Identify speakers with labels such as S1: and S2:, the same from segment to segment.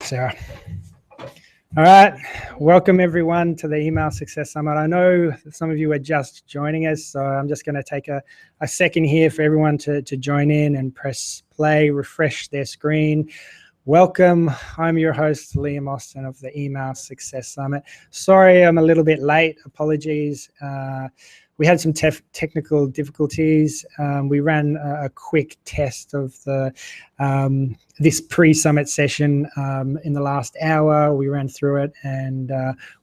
S1: Sarah. All right, welcome everyone to the Email Success Summit. I know some of you are just joining us, so I'm just going to take a second here for everyone to join in and press play, refresh their screen. Welcome, I'm your host, Liam Austin of the Email Success Summit. Sorry I'm a little bit late, apologies. We had some technical difficulties. We ran a quick test of the this pre-summit session in the last hour. We ran through it and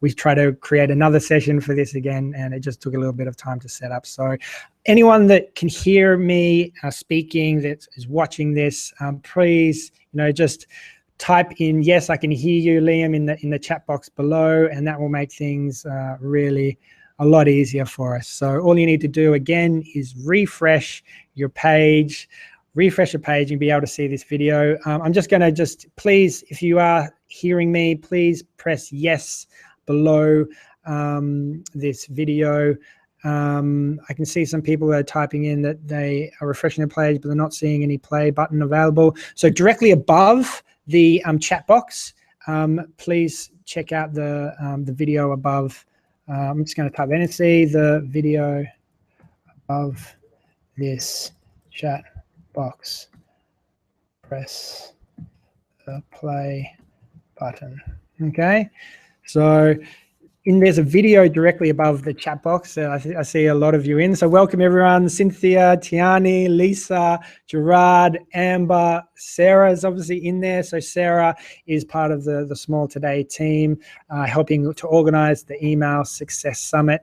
S1: we tried to create another session for this again, and it just took a little bit of time to set up. So anyone that can hear me speaking, that is watching this, please, just type in, yes, I can hear you, Liam, in the chat box below, and that will make things really a lot easier for us. So all you need to do again is refresh your page, and be able to see this video. I'm just going to please, if you are hearing me, please press yes below this video. I can see some people are typing in that they are refreshing their page, but they're not seeing any play button available. So directly above the chat box, please check out the video above. I'm just going to type in and see the video above this chat box. Press the play button. Okay, so there's a video directly above the chat box. I see a lot of you in. So welcome everyone. Cynthia, Tiani, Lisa, Gerard, Amber, Sarah is obviously in there. So Sarah is part of the Small Today team, helping to organize the Email Success Summit.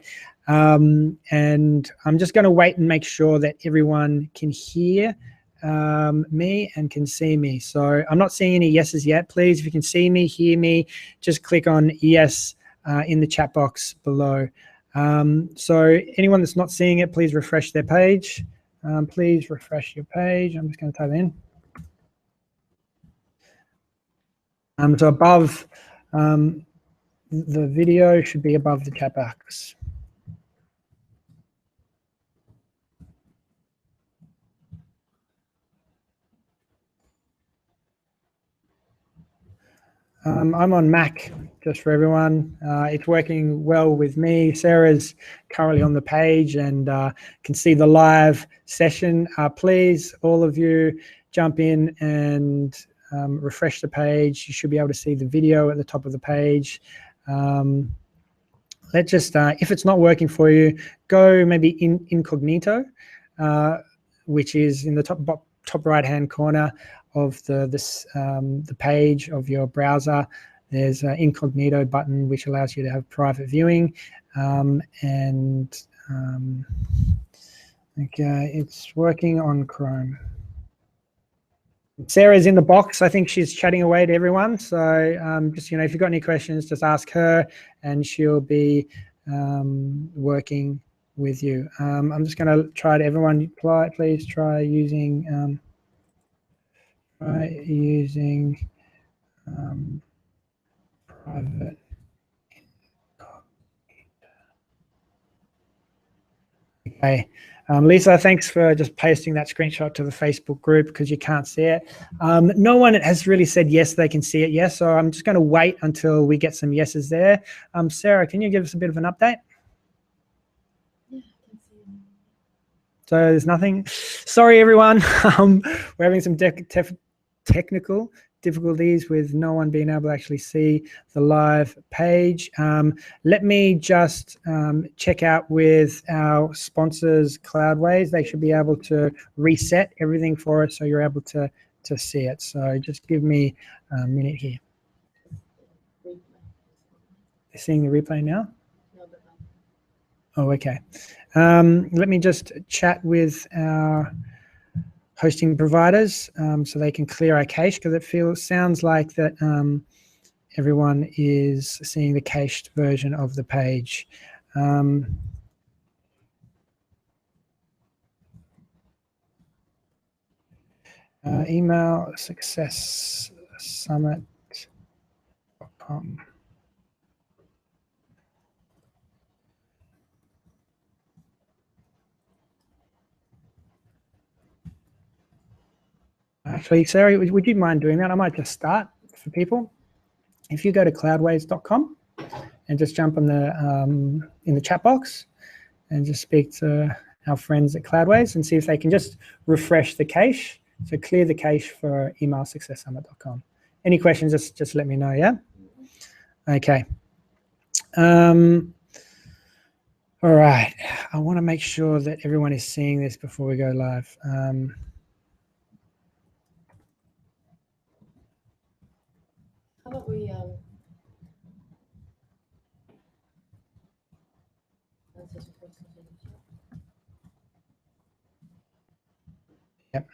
S1: And I'm just going to wait and make sure that everyone can hear me and can see me. So I'm not seeing any yeses yet. Please, if you can see me, hear me, just click on yes in the chat box below. So anyone that's not seeing it, please refresh their page. Please refresh your page. I'm just going to type in. So above the video should be above the chat box. I'm on Mac, just for everyone. It's working well with me. Sarah's currently on the page and can see the live session. Please, all of you, jump in and refresh the page. You should be able to see the video at the top of the page. Let's just, if it's not working for you, go maybe incognito, which is in the top right-hand corner of the page of your browser. There's an incognito button which allows you to have private viewing, okay, it's working on Chrome. Sarah's in the box. I think she's chatting away to everyone. So just, if you've got any questions, just ask her and she'll be working with you. I'm just going to try to everyone, please try using private. Okay, Lisa, thanks for just pasting that screenshot to the Facebook group because you can't see it. No one has really said yes, they can see it, yes, so I'm just going to wait until we get some yeses there. Sarah, can you give us a bit of an update?
S2: Yeah, I can see you.
S1: So there's nothing. Sorry, everyone. We're having some technical difficulties with no one being able to actually see the live page. Let me just check out with our sponsors, Cloudways. They should be able to reset everything for us so you're able to see it. So just give me a minute here.
S2: Replay.
S1: You're seeing the replay now?
S2: No, but not.
S1: Oh, okay. Let me just chat with our hosting providers so they can clear our cache, because it sounds like that everyone is seeing the cached version of the page. Email Success Summit.com. Actually, Sarah, would you mind doing that? I might just start for people. if you go to cloudways.com and just jump on the in the chat box and just speak to our friends at Cloudways and see if they can just refresh the cache. So clear the cache for emailsuccesssummit.com. Any questions, just let me know, yeah? Okay. All right, I want to make sure that everyone is seeing this before we go live.
S2: How about we let's just put something in the chat.
S1: Yep.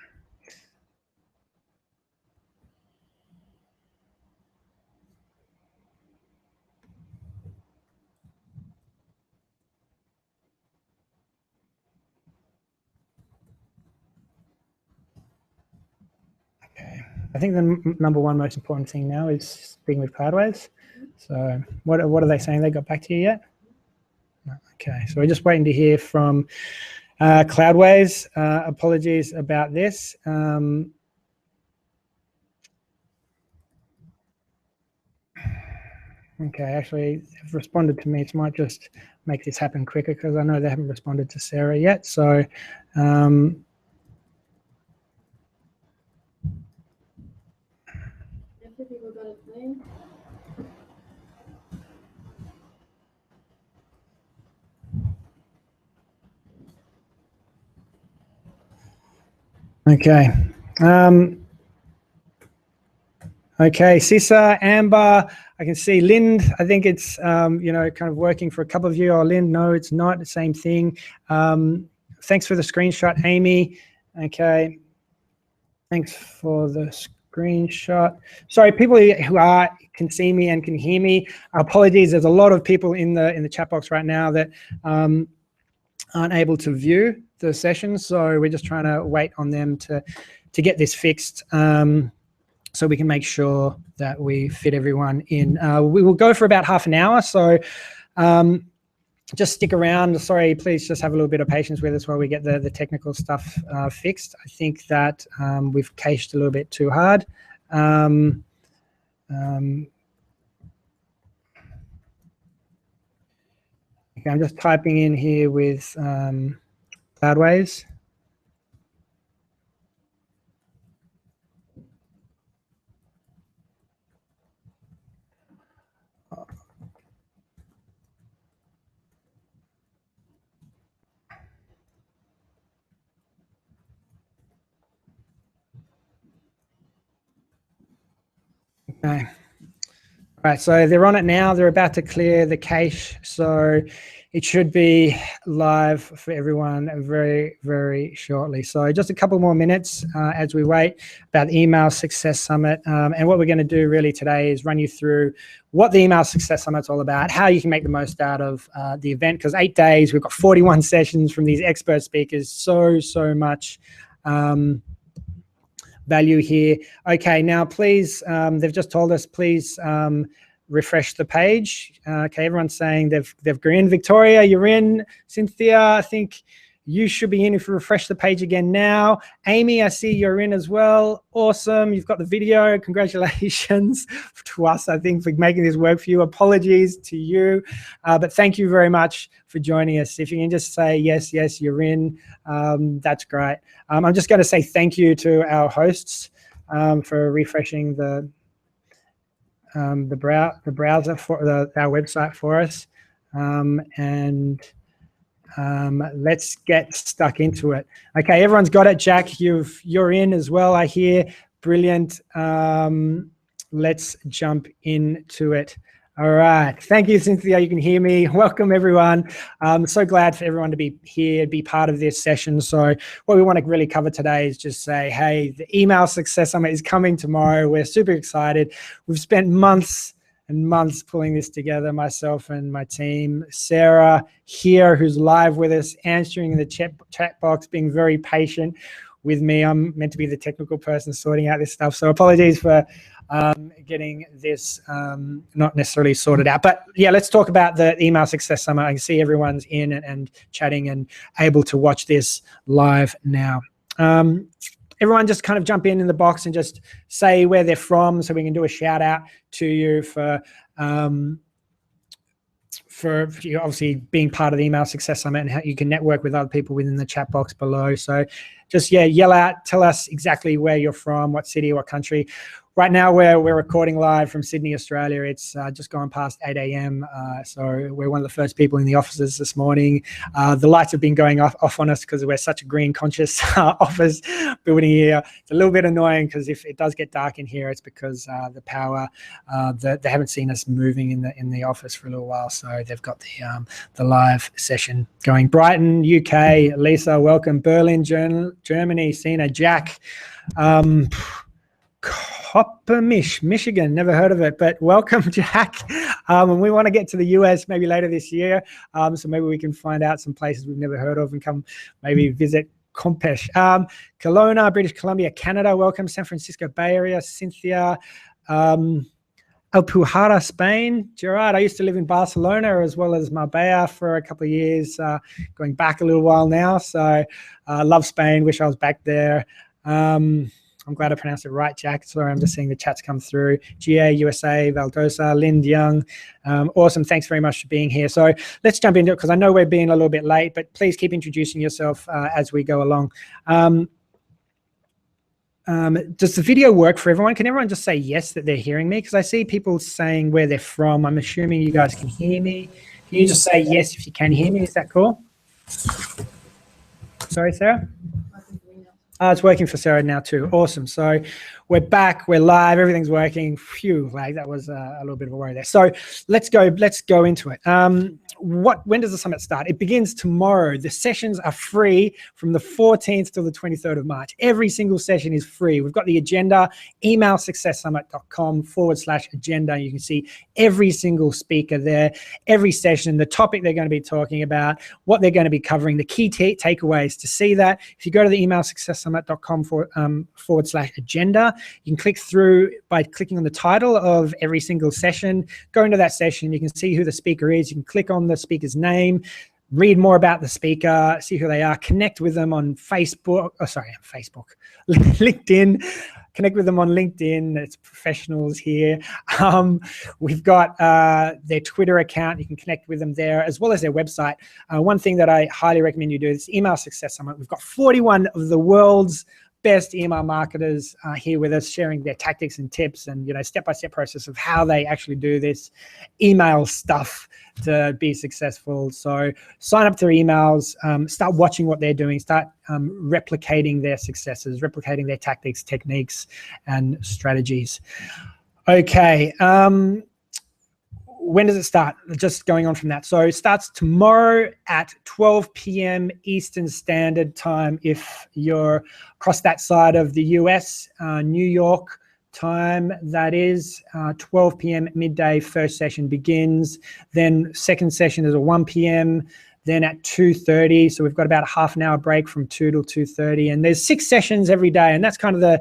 S1: Okay. I think the number one most important thing now is speaking with Cloudways. So what are they saying? They got back to you yet? No. Okay, so we're just waiting to hear from Cloudways. Apologies about this. Okay, actually, they've responded to me. It might just make this happen quicker because I know they haven't responded to Sarah yet. So
S2: If the people got it playing.
S1: okay. Okay, Sisa, Amber, I can see Lind. I think it's, you know, kind of working for a couple of you. Oh, Lind, no, it's not the same thing. Thanks for the screenshot, Amy. Okay, thanks for the screenshot. Sorry, people who can see me and can hear me, apologies. There's a lot of people in the chat box right now that aren't able to view the session, so we're just trying to wait on them to get this fixed. So we can make sure that we fit everyone in. We will go for about half an hour, so just stick around. Sorry, please just have a little bit of patience with us while we get the technical stuff fixed. I think that we've cached a little bit too hard. Okay, I'm just typing in here with Cloudways. Okay. All right, so they're on it now. They're about to clear the cache, so it should be live for everyone very, very shortly. So just a couple more minutes as we wait about the Email Success Summit. And what we're going to do really today is run you through what the Email Success Summit's all about, how you can make the most out of the event, because 8 days, we've got 41 sessions from these expert speakers, so much value here. Okay, now please, they've just told us, please refresh the page. Okay, everyone's saying they've grinned. Victoria, you're in. Cynthia, I think you should be in if you refresh the page again now. Amy, I see you're in as well. Awesome, you've got the video. Congratulations to us, I think, for making this work for you. Apologies to you, but thank you very much for joining us. If you can just say yes, you're in, that's great. I'm just going to say thank you to our hosts for refreshing the browser for our website for us, and let's get stuck into it. Okay, everyone's got it. Jack, you're in as well, I hear. Brilliant. Let's jump into it. All right, thank you, Cynthia. You can hear me. Welcome, everyone. I'm so glad for everyone to be here, be part of this session. So what we want to really cover today is just say, hey, the Email Success Summit is coming tomorrow. We're super excited. We've spent months and months pulling this together, myself and my team. Sarah here, who's live with us, answering in the chat box, being very patient with me. I'm meant to be the technical person sorting out this stuff. So apologies for getting this not necessarily sorted out. But yeah, let's talk about the Email Success Summit. I can see everyone's in and chatting and able to watch this live now. everyone just kind of jump in the box and just say where they're from so we can do a shout out to you for you obviously being part of the Email Success Summit and how you can network with other people within the chat box below. So just, yeah, yell out, tell us exactly where you're from, what city, what country. Right now, we're recording live from Sydney, Australia. It's just gone past 8 a.m. So we're one of the first people in the offices this morning. The lights have been going off on us because we're such a green conscious office building here. It's a little bit annoying because if it does get dark in here, it's because the power, they haven't seen us moving in the office for a little while. So they've got the live session going. Brighton, UK, Lisa, welcome. Berlin, Germany, Sina, Jack. Coppermish, Michigan, never heard of it, but welcome, Jack. And we want to get to the US maybe later this year, so maybe we can find out some places we've never heard of and come maybe visit Campeche. Kelowna, British Columbia, Canada, welcome. San Francisco Bay Area, Cynthia. Alpujarra, Spain. Gerard, I used to live in Barcelona as well as Marbella for a couple of years, going back a little while now, so love Spain, wish I was back there. I'm glad I pronounced it right, Jack. Sorry, I'm just seeing the chats come through. GA, USA, Valdosa, Lind Young. Awesome. Thanks very much for being here. So let's jump into it because I know we're being a little bit late, but please keep introducing yourself as we go along. Does the video work for everyone? Can everyone just say yes that they're hearing me? Because I see people saying where they're from. I'm assuming you guys can hear me. Can you just say yes if you can hear me? Is that cool? Sorry, Sarah? It's working for Sarah now too. Awesome. So we're back, we're live, everything's working. Phew, like that was a little bit of a worry there. So let's go into it. When does the summit start? It begins tomorrow. The sessions are free from the 14th till the 23rd of March. Every single session is free. We've got the agenda, emailsuccesssummit.com/agenda. You can see every single speaker there, every session, the topic they're going to be talking about, what they're going to be covering, the key takeaways. To see that, if you go to the emailsuccesssummit.com/agenda, you can click through by clicking on the title of every single session. Go into that session, you can see who the speaker is, you can click on the speaker's name, read more about the speaker, see who they are, connect with them on LinkedIn. Connect with them on LinkedIn. It's professionals here. We've got their Twitter account. You can connect with them there as well as their website. One thing that I highly recommend you do is Email Success Summit. We've got 41 of the world's best email marketers here with us, sharing their tactics and tips and step-by-step process of how they actually do this email stuff to be successful. So sign up to their emails, start watching what they're doing, start replicating their successes, replicating their tactics, techniques, and strategies. Okay. When does it start? Just going on from that. So it starts tomorrow at 12 p.m. Eastern Standard Time if you're across that side of the US, New York time, that is 12 p.m. midday, first session begins. Then second session is at 1 p.m. Then at 2:30, so we've got about a half an hour break from 2 till 2:30. And there's 6 sessions every day, and that's kind of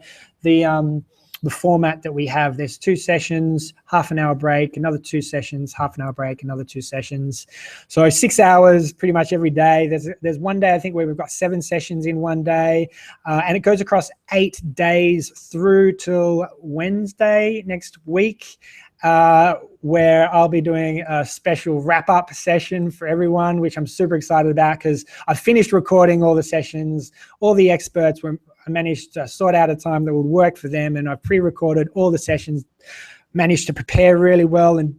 S1: the format that we have. There's 2 sessions, half an hour break, another 2 sessions, half an hour break, another 2 sessions. So 6 hours pretty much every day. There's one day I think where we've got 7 sessions in one day, and it goes across 8 days through till Wednesday next week, where I'll be doing a special wrap-up session for everyone, which I'm super excited about because I finished recording all the sessions. All the experts I managed to sort out a time that would work for them, and I pre-recorded all the sessions, managed to prepare really well, and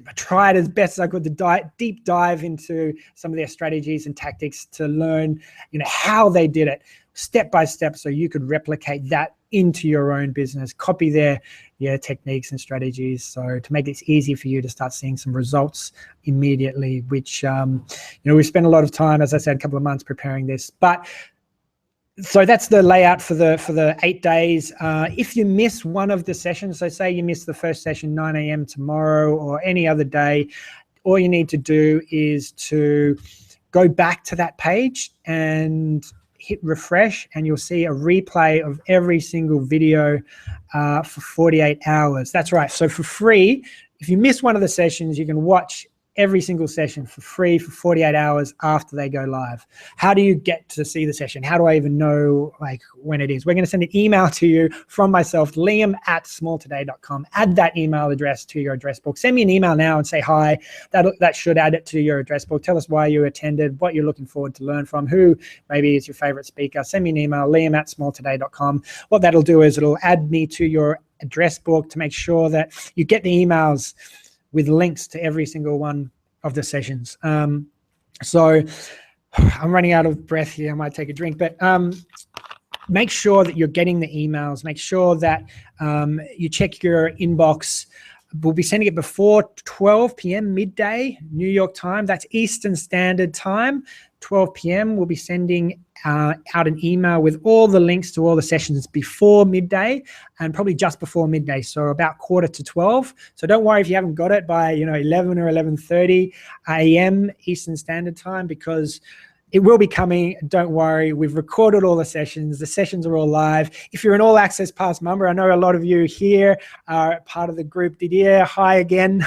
S1: I tried as best as I could to deep dive into some of their strategies and tactics to learn, how they did it step by step, so you could replicate that into your own business, copy their techniques and strategies, so to make it easy for you to start seeing some results immediately, which we spent a lot of time, as I said, a couple of months preparing this. But so that's the layout for the 8 days. If you miss one of the sessions, so say you miss the first session 9 a.m. tomorrow or any other day, all you need to do is to go back to that page and hit refresh, and you'll see a replay of every single video for 48 hours. That's right. So for free, if you miss one of the sessions, you can watch every single session for free for 48 hours after they go live. How do you get to see the session? How do I even know like when it is? We're going to send an email to you from myself, liam@smalltoday.com. Add that email address to your address book. Send me an email now and say hi. That should add it to your address book. Tell us why you attended, what you're looking forward to learn from, who maybe is your favorite speaker. Send me an email, liam@smalltoday.com. What that'll do is it'll add me to your address book to make sure that you get the emails with links to every single one of the sessions. So I'm running out of breath here. I might take a drink, but make sure that you're getting the emails. Make sure that you check your inbox. We'll be sending it before 12 p.m. midday, New York time. That's Eastern Standard Time. 12 p.m. We'll be sending out an email with all the links to all the sessions before midday and probably just before midday, so about 11:45. So don't worry if you haven't got it by 11 or 11:30 a.m. Eastern Standard Time, because it will be coming. Don't worry. We've recorded all the sessions. The sessions are all live. If you're an All Access Pass member, I know a lot of you here are part of the group. Didier, hi again.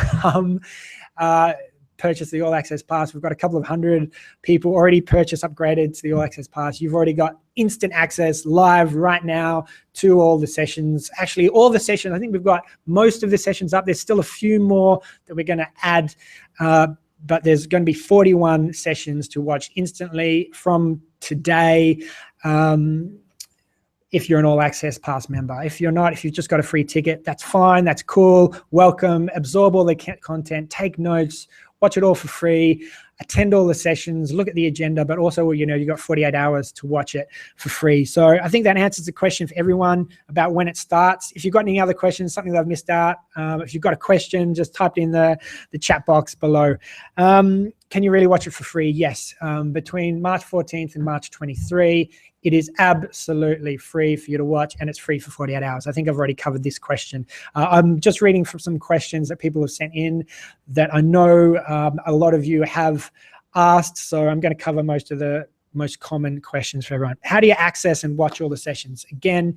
S1: Purchase the All Access Pass. We've got a couple of hundred people already purchased, upgraded to the All Access Pass. You've already got instant access live right now to all the sessions. Actually, all the sessions, I think we've got most of the sessions up. There's still a few more that we're going to add, but there's going to be 41 sessions to watch instantly from today. If you're an All Access Pass member. If you're not, if you've just got a free ticket, that's fine, that's cool. Welcome, absorb all the content, take notes, watch it all for free, attend all the sessions, look at the agenda, but also, you've got 48 hours to watch it for free. So I think that answers the question for everyone about when it starts. If you've got any other questions, something that I've missed out, if you've got a question, just type it in the chat box below. Can you really watch it for free? Yes. Between March 14th and March 23, it is absolutely free for you to watch, and it's free for 48 hours. I think I've already covered this question. I'm just reading from some questions that people have sent in that I know a lot of you have asked, so I'm going to cover most of the most common questions for everyone. How do you access and watch all the sessions? Again,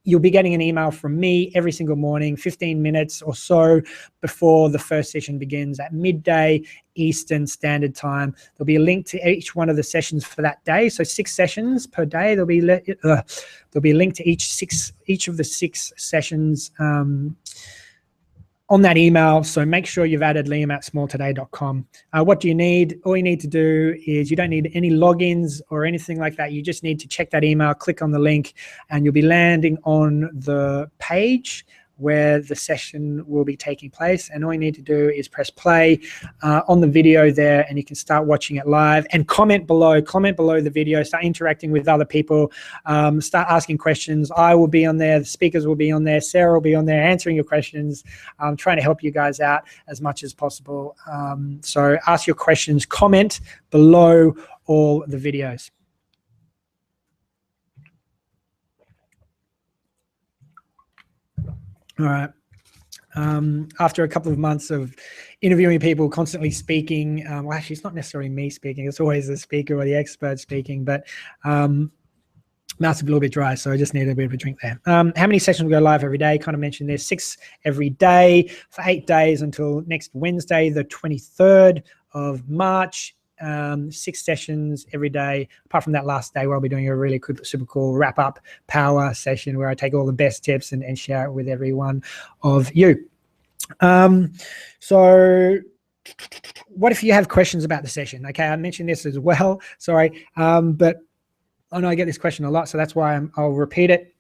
S1: you'll be getting an email from me every single morning, 15 minutes or so before the first session begins at midday Eastern Standard Time. There'll be a link to each one of the sessions for that day. So 6 sessions per day. There'll be a link to each of the 6 sessions on that email. So make sure you've added liam@smalltoday.com. What do you need? All you need to do is, you don't need any logins or anything like that. You just need to check that email, click on the link, and you'll be landing on the page where the session will be taking place. And all you need to do is press play on the video there, and you can start watching it live. And comment below the video, start interacting with other people, start asking questions. I will be on there, the speakers will be on there, Sarah will be on there answering your questions. I'm trying to help you guys out as much as possible. So ask your questions, comment below all the videos. All right. After a couple of months of interviewing people, constantly speaking, well, actually, it's not necessarily me speaking. It's always the speaker or the expert speaking, but mouth's a little bit dry, so I just need a bit of a drink there. How many sessions will go live every day? Kind of mentioned there's 6 every day for 8 days until next Wednesday, the 23rd of March. 6 sessions every day, apart from that last day where I'll be doing a really super cool wrap-up power session where I take all the best tips and share it with every one of you. So what if you have questions about the session? Okay, I mentioned this as well, sorry, but I know I get this question a lot, so that's why I'll repeat it.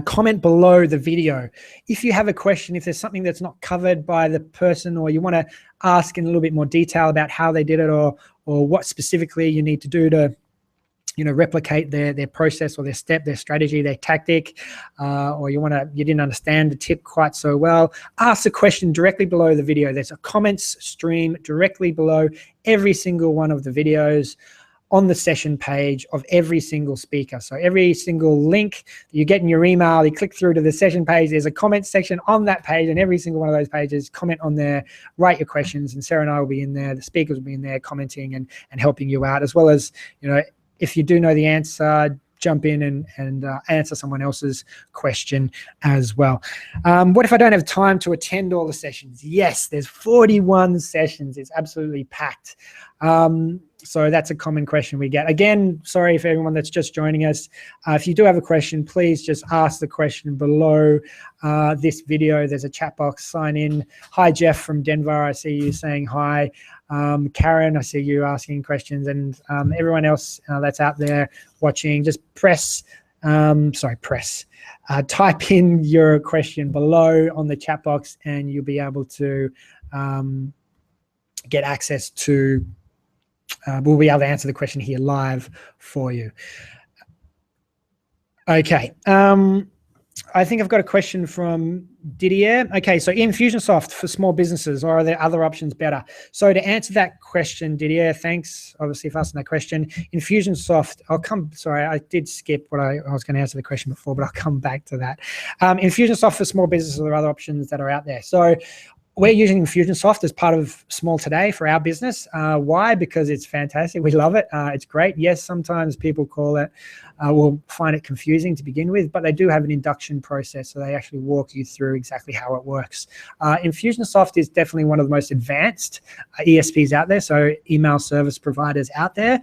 S1: Comment below the video. If you have a question, if there's something that's not covered by the person, or you want to ask in a little bit more detail about how they did it, or what specifically you need to do to replicate their process or their step, their strategy, their tactic, or you didn't understand the tip quite so well, ask the question directly below the video. There's a comments stream directly below every single one of the videos on the session page of every single speaker. So every single link that you get in your email, you click through to the session page, there's a comment section on that page, and every single one of those pages, comment on there, write your questions, and Sarah and I will be in there, the speakers will be in there commenting and helping you out, as well as, if you do know the answer, jump in and answer someone else's question as well. What if I don't have time to attend all the sessions? Yes, there's 41 sessions. It's absolutely packed. So that's a common question we get. Again, sorry for everyone that's just joining us. If you do have a question, please just ask the question below this video. There's a chat box, sign in. Hi, Jeff from Denver. I see you saying hi. Karen, I see you asking questions, and everyone else that's out there watching, just type in your question below on the chat box, and you'll be able to get access to we'll be able to answer the question here live for you. Okay. I think I've got a question from Didier. Okay, so Infusionsoft for small businesses, or are there other options better? So to answer that question, Didier, thanks obviously for asking that question. Infusionsoft, I did skip what I was going to answer the question before, but I'll come back to that. Infusionsoft for small businesses, are there other options that are out there? So we're using Infusionsoft as part of Small Today for our business. Why? Because it's fantastic. We love it. It's great. Yes, sometimes people call it, will find it confusing to begin with, but they do have an induction process, so they actually walk you through exactly how it works. Infusionsoft is definitely one of the most advanced ESPs out there, so email service providers out there.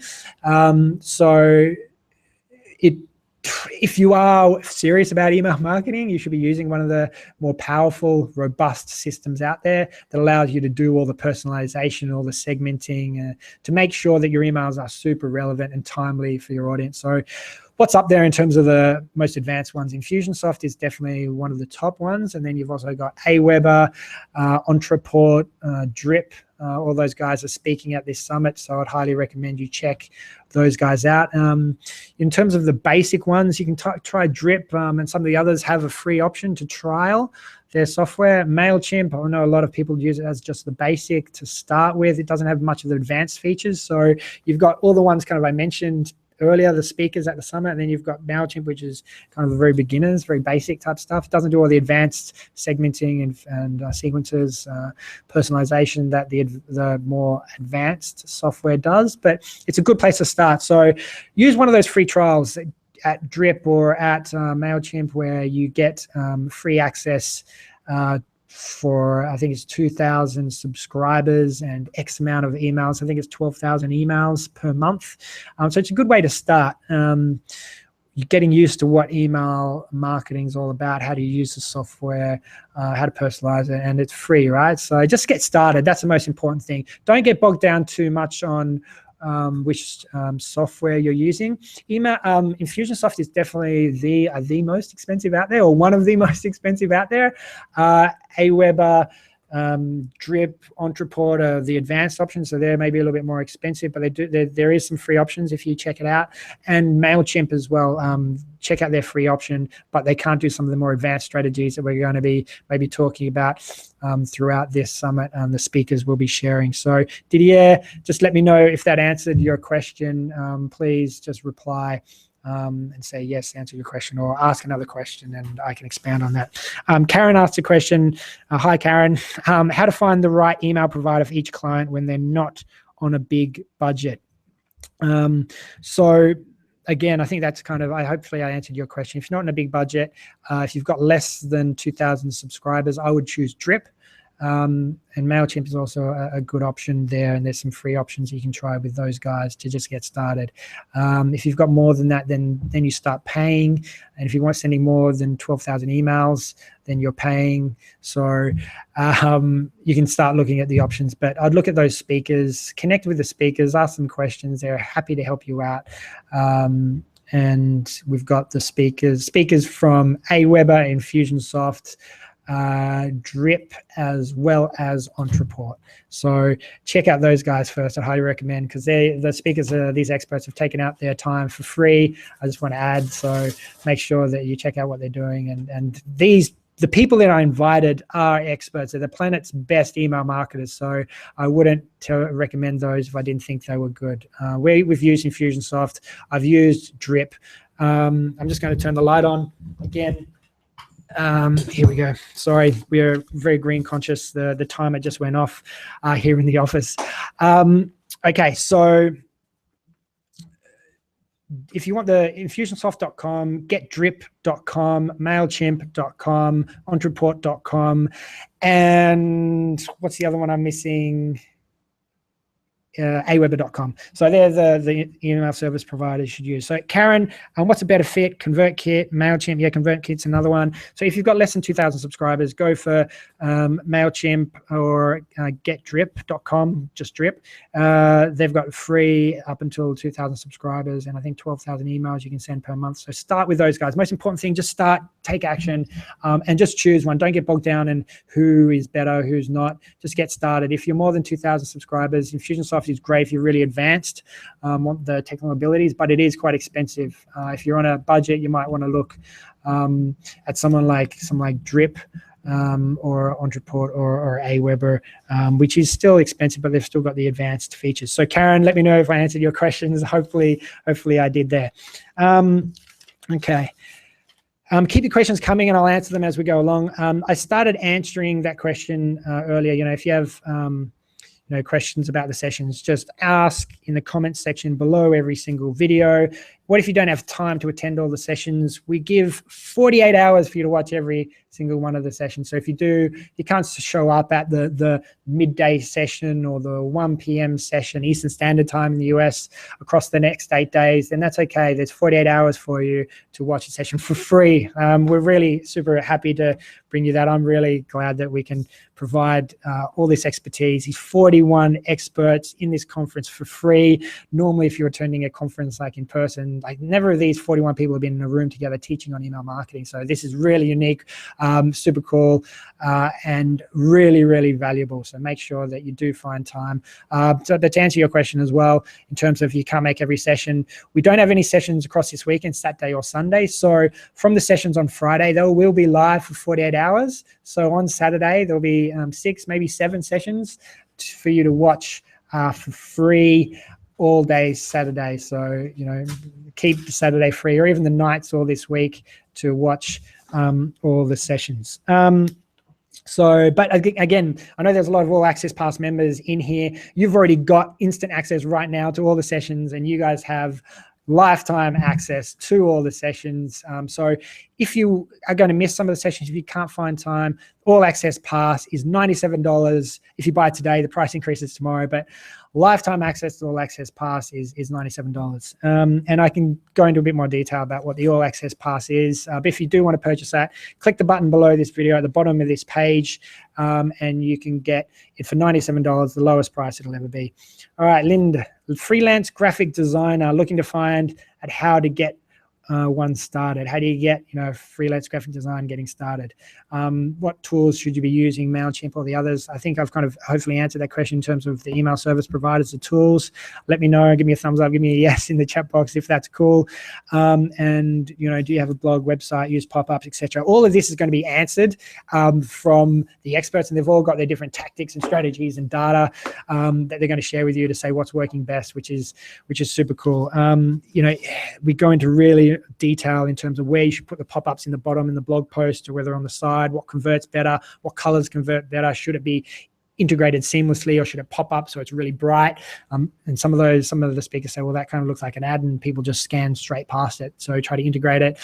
S1: If you are serious about email marketing, you should be using one of the more powerful, robust systems out there that allows you to do all the personalization, all the segmenting, to make sure that your emails are super relevant and timely for your audience. So what's up there in terms of the most advanced ones? Infusionsoft is definitely one of the top ones. And then you've also got Aweber, Ontraport, Drip. All those guys are speaking at this summit, so I'd highly recommend you check those guys out. In terms of the basic ones, you can try Drip, and some of the others have a free option to trial their software. MailChimp, I know a lot of people use it as just the basic to start with. It doesn't have much of the advanced features. So you've got all the ones kind of I mentioned earlier, the speakers at the summit, and then you've got MailChimp, which is kind of the very beginners, very basic type stuff. It doesn't do all the advanced segmenting and sequences, personalization that the more advanced software does, but it's a good place to start. So use one of those free trials at Drip or at MailChimp, where you get free access for, I think it's 2,000 subscribers and X amount of emails. I think it's 12,000 emails per month. So it's a good way to start. You're getting used to what email marketing is all about, how to use the software, how to personalize it, and it's free, right? So just get started. That's the most important thing. Don't get bogged down too much on which software you're using. Infusionsoft is definitely the most expensive out there, or one of the most expensive out there. Aweber, Drip, Ontraport are the advanced options, so they're maybe a little bit more expensive, but there is some free options if you check it out. And MailChimp as well, check out their free option, but they can't do some of the more advanced strategies that we're going to be maybe talking about throughout this summit, and the speakers will be sharing. So Didier, just let me know if that answered your question. Please just reply and say yes, answer your question, or ask another question and I can expand on that. Karen asked a question. Hi, Karen. How to find the right email provider for each client when they're not on a big budget? So again, I think that's kind of, hopefully I answered your question. If you're not in a big budget, if you've got less than 2,000 subscribers, I would choose Drip. And MailChimp is also a good option there, and there's some free options you can try with those guys to just get started. If you've got more than that, then you start paying, and if you want sending more than 12,000 emails, then you're paying. So you can start looking at the options, but I'd look at those speakers, connect with the speakers, ask them questions. They're happy to help you out. And we've got the speakers from Aweber, Infusionsoft, Drip, as well as Ontraport. So check out those guys first. I highly recommend, because the speakers, these experts have taken out their time for free. I just want to add, so make sure that you check out what they're doing. And the people that I invited are experts. They're the planet's best email marketers. So I wouldn't recommend those if I didn't think they were good. We've used Infusionsoft. I've used Drip. I'm just going to turn the light on again. Here we go. Sorry, we are very green conscious. The timer just went off here in the office. Okay, so if you want the infusionsoft.com, getdrip.com, mailchimp.com, entreport.com, and what's the other one I'm missing? aweber.com. So they're the email service providers you should use. So Karen, what's a better fit? ConvertKit, MailChimp. Yeah, ConvertKit's another one. So if you've got less than 2,000 subscribers, go for MailChimp or getdrip.com, just drip. They've got free up until 2,000 subscribers and I think 12,000 emails you can send per month. So start with those guys. Most important thing, just start, take action, and just choose one. Don't get bogged down in who is better, who's not. Just get started. If you're more than 2,000 subscribers, Infusionsoft is great if you're really advanced, want the technical abilities, but it is quite expensive. If you're on a budget, you might want to look at someone like Drip or Entreport or Aweber, which is still expensive, but they've still got the advanced features. So Karen, let me know if I answered your questions. Hopefully I did there. Okay. Keep your questions coming and I'll answer them as we go along. I started answering that question earlier. If you have questions about the sessions, just ask in the comments section below every single video. What if you don't have time to attend all the sessions? We give 48 hours for you to watch every single one of the sessions. So if you can't show up at the midday session or the 1 p.m. session, Eastern Standard Time in the US, across the next 8 days, then that's okay. There's 48 hours for you to watch a session for free. We're really super happy to bring you that. I'm really glad that we can provide all this expertise. These 41 experts in this conference for free. Normally, if you're attending a conference like in person, like never of these 41 people have been in a room together teaching on email marketing. So this is really unique, super cool, and really, really valuable. So make sure that you do find time. So to answer your question as well, in terms of you can't make every session, we don't have any sessions across this weekend, Saturday or Sunday. So from the sessions on Friday, they will be live for 48 hours. So on Saturday, there'll be 6, maybe 7 sessions for you to watch for free all day Saturday. So, keep the Saturday free, or even the nights all this week to watch all the sessions. But again, I know there's a lot of All Access Pass members in here. You've already got instant access right now to all the sessions, and you guys have lifetime access to all the sessions. So if you are going to miss some of the sessions, if you can't find time, All Access Pass is $97. If you buy today, the price increases tomorrow, but lifetime access to All Access Pass is $97. And I can go into a bit more detail about what the All Access Pass is. But if you do want to purchase that, click the button below this video at the bottom of this page, and you can get it for $97, the lowest price it'll ever be. All right, Linda, freelance graphic designer, looking to find at how to get one started. How do you get freelance graphic design getting started? What tools should you be using, MailChimp or the others? I think I've kind of hopefully answered that question in terms of the email service providers, the tools. Let me know, give me a thumbs up, give me a yes in the chat box if that's cool. And do you have a blog, website, use pop-ups, etc.? All of this is going to be answered from the experts, and they've all got their different tactics and strategies and data that they're going to share with you to say what's working best, which is super cool. We go into really detail in terms of where you should put the pop-ups in the bottom in the blog post, or whether on the side, what converts better, what colors convert better, should it be integrated seamlessly or should it pop up so it's really bright? And some of the speakers say, well, that kind of looks like an ad, and people just scan straight past it. So try to integrate it,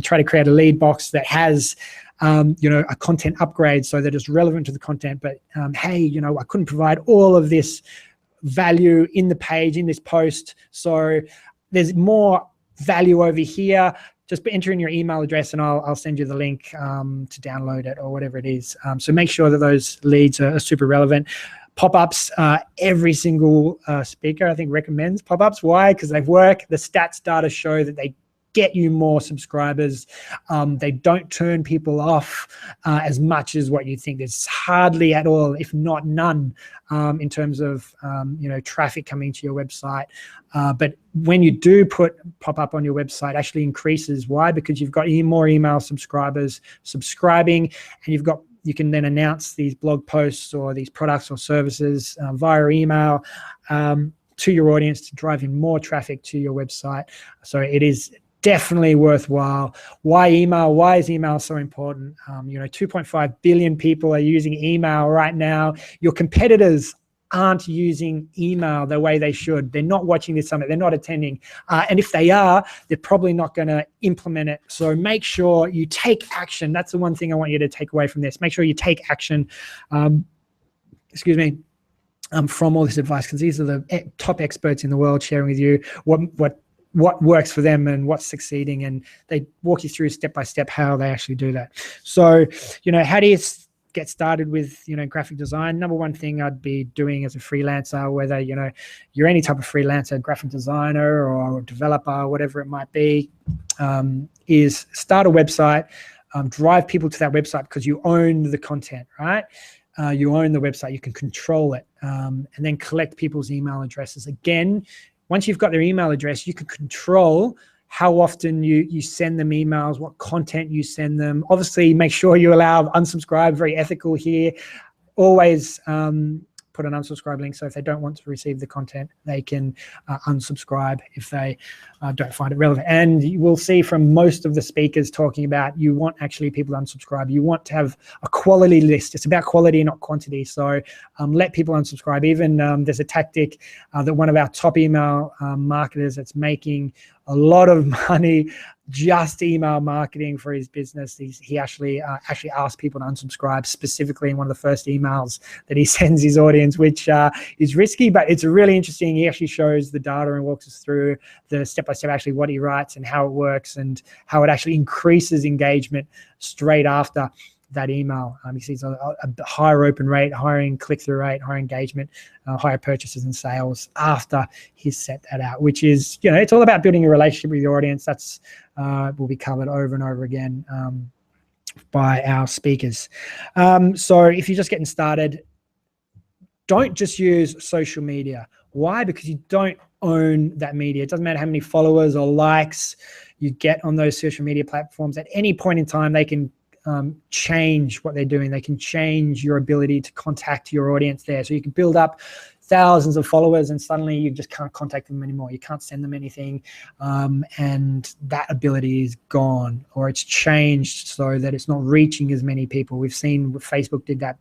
S1: try to create a lead box that has a content upgrade so that it's relevant to the content, but hey, I couldn't provide all of this value in the page, in this post, so there's more value over here. Just enter in your email address and I'll send you the link to download it or whatever it is. So make sure that those leads are super relevant. Pop-ups, every single speaker I think recommends pop-ups. Why? Because they work. The stats data show that they get you more subscribers. They don't turn people off as much as what you think. There's hardly at all, if not none, in terms of traffic coming to your website. But when you do put pop-up on your website, actually increases. Why? Because you've got more email subscribers subscribing, and you can then announce these blog posts or these products or services via email to your audience to drive in more traffic to your website. So it is definitely worthwhile. Why email? Why is email so important? 2.5 billion people are using email right now. Your competitors aren't using email the way they should. They're not watching this summit. They're not attending. And if they are, they're probably not going to implement it. So make sure you take action. That's the one thing I want you to take away from this. Make sure you take action. From all this advice, because these are the top experts in the world sharing with you what works for them and what's succeeding, and they walk you through step by step how they actually do that. So, how do you get started with graphic design? Number one thing I'd be doing as a freelancer, whether you're any type of freelancer, graphic designer or developer, whatever it might be, is start a website, drive people to that website, because you own the content, right? You own the website, you can control it, and then collect people's email addresses. Again, once you've got their email address, you can control how often you send them emails, what content you send them. Obviously, make sure you allow unsubscribe, very ethical here. Always put an unsubscribe link, so if they don't want to receive the content, they can unsubscribe if they don't find it relevant. And you will see from most of the speakers talking about, you want actually people to unsubscribe. You want to have a quality list. It's about quality, not quantity. So let people unsubscribe. Even there's a tactic that one of our top email marketers that's making a lot of money just email marketing for his business. He actually asks people to unsubscribe specifically in one of the first emails that he sends his audience, which is risky, but it's really interesting. He actually shows the data and walks us through the step-by-step actually what he writes and how it works and how it actually increases engagement straight after that email. He sees a higher open rate, higher click-through rate, higher engagement, higher purchases and sales after he's set that out, which is, it's all about building a relationship with your audience. That's will be covered over and over again by our speakers. So if you're just getting started, don't just use social media. Why? Because you don't own that media. It doesn't matter how many followers or likes you get on those social media platforms. At any point in time, they can change what they're doing. They can change your ability to contact your audience there. So you can build up thousands of followers and suddenly you just can't contact them anymore. You can't send them anything, and that ability is gone, or it's changed so that it's not reaching as many people. We've seen Facebook did that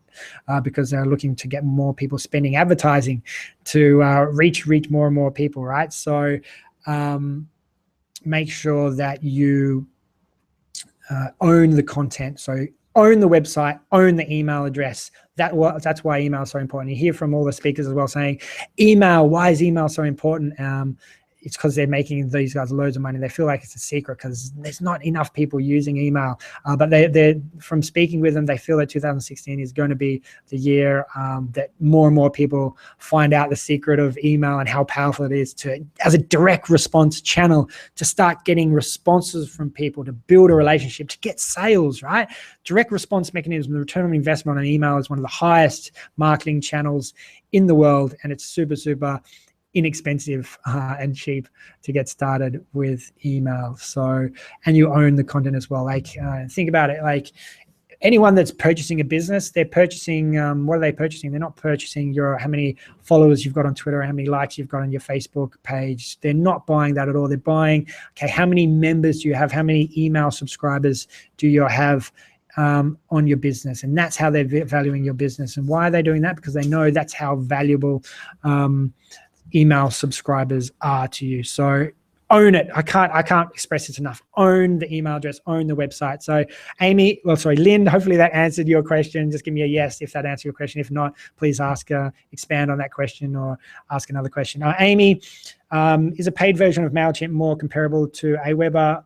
S1: because they're looking to get more people spending advertising to reach more and more people, right? So make sure that you own the content. So own the website, own the email address. That's why email is so important. You hear from all the speakers as well saying, email, why is email so important? It's because they're making these guys loads of money. They feel like it's a secret because there's not enough people using email. But they're from speaking with them, they feel that 2016 is going to be the year that more and more people find out the secret of email and how powerful it is as a direct response channel to start getting responses from people, to build a relationship, to get sales, right? Direct response mechanism, the return on investment on email is one of the highest marketing channels in the world, and it's super, super inexpensive and cheap to get started with email. So, and you own the content as well. Like think about it, like anyone that's purchasing a business, they're purchasing, what are they purchasing? They're not purchasing how many followers you've got on Twitter or how many likes you've got on your Facebook page. They're not buying that at all. They're buying, okay, how many members do you have? How many email subscribers do you have on your business? And that's how they're valuing your business. And why are they doing that? Because they know that's how valuable email subscribers are to you. So own it. I can't express it enough. Own the email address, own the website. So Lynn, hopefully that answered your question. Just give me a yes if that answered your question. If not, please expand on that question or ask another question. Amy, is a paid version of MailChimp more comparable to Aweber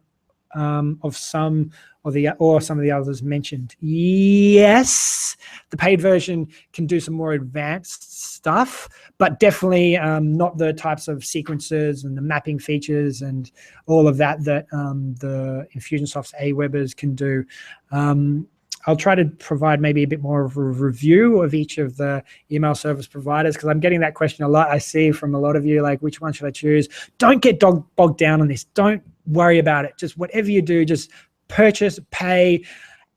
S1: of some of the others mentioned? Yes, the paid version can do some more advanced stuff, but definitely not the types of sequences and the mapping features and all of that the Infusionsoft's Awebers can do. I'll try to provide maybe a bit more of a review of each of the email service providers, because I'm getting that question a lot. I see from a lot of you, like, which one should I choose? Don't get bogged down on this. Don't worry about it. Just whatever you do, just purchase, pay.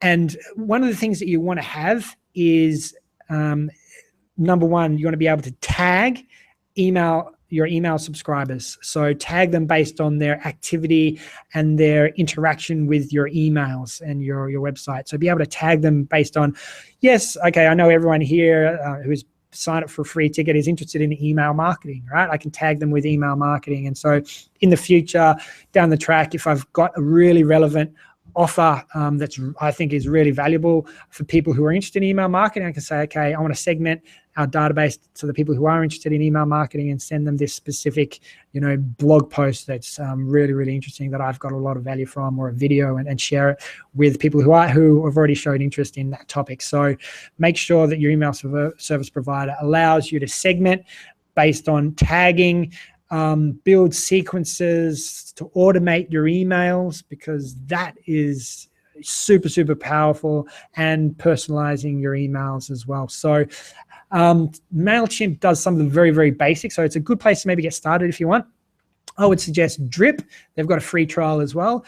S1: And one of the things that you want to have is, number one, you want to be able to tag your email subscribers. So tag them based on their activity and their interaction with your emails and your website. So be able to tag them based on, yes, okay, I know everyone here who's sign up for a free ticket is interested in email marketing, right? I can tag them with email marketing. And so in the future, down the track, if I've got a really relevant offer that's I think is really valuable for people who are interested in email marketing, I can say, okay, I want to segment our database to the people who are interested in email marketing and send them this specific, blog post that's really, really interesting that I've got a lot of value from, or a video, and share it with people who have already showed interest in that topic. So make sure that your email service provider allows you to segment based on tagging, build sequences to automate your emails, because that is super, super powerful, and personalizing your emails as well. So MailChimp does something very, very basic. So it's a good place to maybe get started if you want. I would suggest Drip. They've got a free trial as well.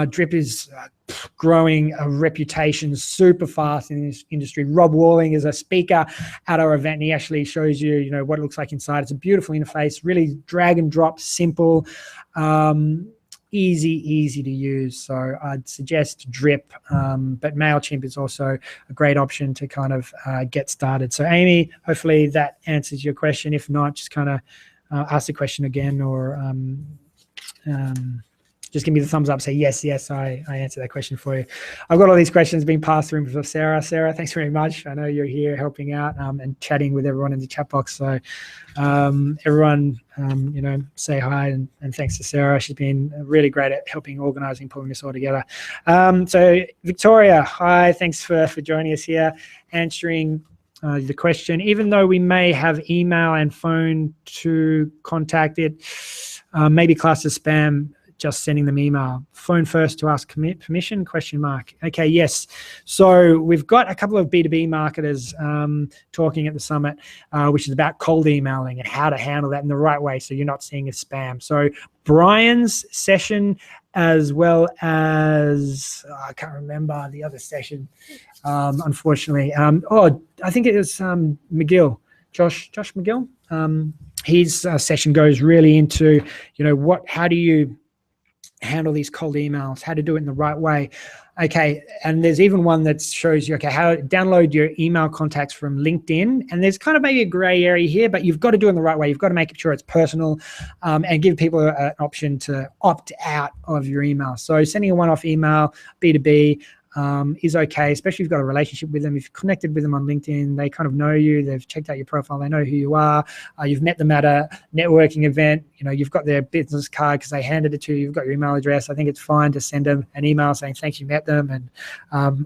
S1: Drip is growing a reputation super fast in this industry. Rob Walling is a speaker at our event, and he actually shows you, what it looks like inside. It's a beautiful interface, really drag and drop, simple, easy to use. So I'd suggest Drip, but MailChimp is also a great option to kind of get started. So Amy, hopefully that answers your question. If not, just kind of ask the question again, or just give me the thumbs up, say yes, I answered that question for you. I've got all these questions being passed through from Sarah. Sarah, thanks very much. I know you're here helping out and chatting with everyone in the chat box. So everyone, say hi, and thanks to Sarah. She's been really great at helping organizing, pulling this all together. So Victoria, hi, thanks for joining us here, answering the question. Even though we may have email and phone to contact it, maybe classed as spam, just sending them email. Phone first to ask permission, ? Okay, yes. So we've got a couple of B2B marketers talking at the summit, which is about cold emailing and how to handle that in the right way so you're not seeing as spam. So Brian's session, as well as, I can't remember the other session, unfortunately. I think it was McGill, Josh McGill. His session goes really into, how do you handle these cold emails, how to do it in the right way. Okay, and there's even one that shows you, how to download your email contacts from LinkedIn. And there's kind of maybe a gray area here, but you've got to do it in the right way. You've got to make sure it's personal, and give people an option to opt out of your email. So sending a one-off email, B2B, is okay, especially if you've got a relationship with them. If you've connected with them on LinkedIn, they kind of know you, they've checked out your profile, they know who you are, you've met them at a networking event, you've got their business card because they handed it to you, you've got your email address. I think it's fine to send them an email saying thanks, you met them, and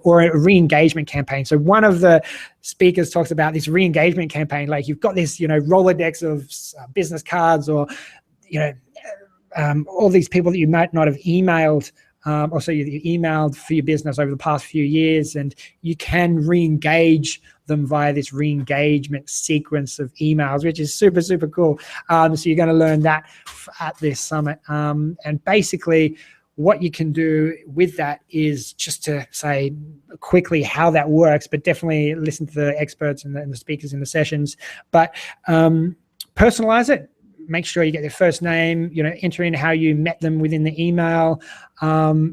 S1: or a re-engagement campaign. So one of the speakers talks about this re-engagement campaign, like you've got this Rolodex of business cards, or all these people that you might not have emailed, also you emailed for your business over the past few years, and you can re-engage them via this re-engagement sequence of emails, which is super, super cool. So you're going to learn that at this summit. And basically what you can do with that is just to say quickly how that works, but definitely listen to the experts and the speakers in the sessions. But personalize it. Make sure you get their first name, enter in how you met them within the email,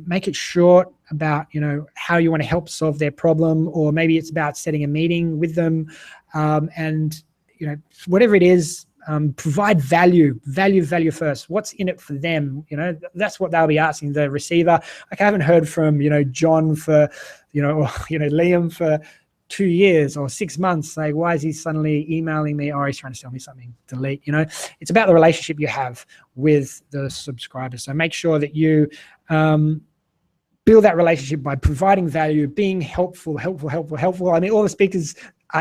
S1: make it short about, how you want to help solve their problem, or maybe it's about setting a meeting with them, and, whatever it is, provide value first. What's in it for them? That's what they'll be asking the receiver. Like, I haven't heard from, John for, or, Liam for 2 years or 6 months. Like, why is he suddenly emailing me? Or he's trying to sell me something. Delete. It's about the relationship you have with the subscriber. So make sure that you build that relationship by providing value, being helpful. I mean, all the speakers,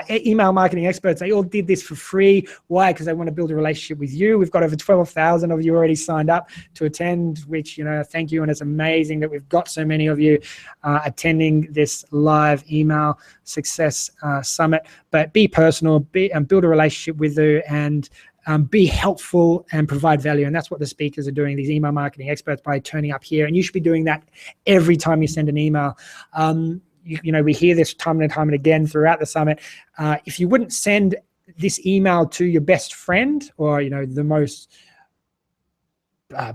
S1: email marketing experts, they all did this for free. Why? Because they want to build a relationship with you. We've got over 12,000 of you already signed up to attend, which, thank you. And it's amazing that we've got so many of you attending this live email success summit. But be personal, build a relationship with you, and be helpful and provide value. And that's what the speakers are doing, these email marketing experts, by turning up here. And you should be doing that every time you send an email. We hear this time and time and again throughout the summit. If you wouldn't send this email to your best friend, or, the most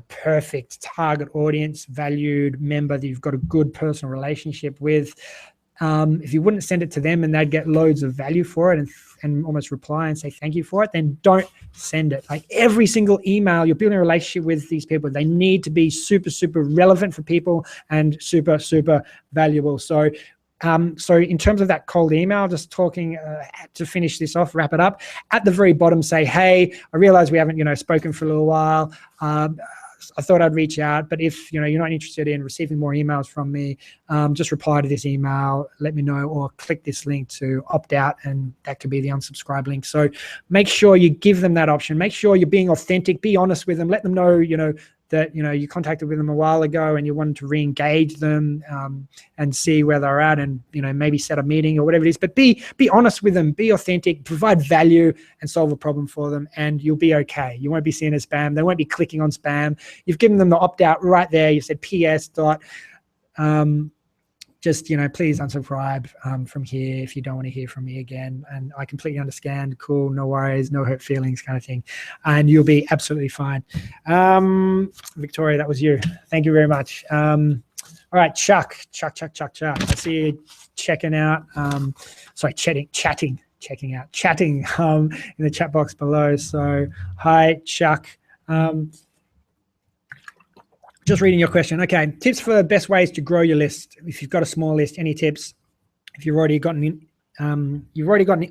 S1: perfect target audience, valued member that you've got a good personal relationship with, if you wouldn't send it to them and they'd get loads of value for it and and almost reply and say thank you for it, then don't send it. Like every single email, you're building a relationship with these people. They need to be super, super relevant for people and super, super valuable. So in terms of that cold email, just talking to finish this off, wrap it up, at the very bottom, say, hey, I realize we haven't, spoken for a little while. I thought I'd reach out, but if you're not interested in receiving more emails from me, just reply to this email, let me know, or click this link to opt out, and that could be the unsubscribe link. So make sure you give them that option. Make sure you're being authentic, be honest with them, let them know, that you contacted with them a while ago and you wanted to re-engage them and see where they're at, and maybe set a meeting or whatever it is. But be honest with them, be authentic, provide value, and solve a problem for them, and you'll be okay. You won't be seen as spam. They won't be clicking on spam. You've given them the opt-out right there. You said PS dot just please unsubscribe from here if you don't want to hear from me again, and I completely understand. Cool, no worries, no hurt feelings, kind of thing, and you'll be absolutely fine. Victoria, that was you. Thank you very much. All right, Chuck. I see you checking out. Chatting in the chat box below. So hi, Chuck. Just reading your question. Okay, tips for the best ways to grow your list. If you've got a small list, any tips? If you've already got an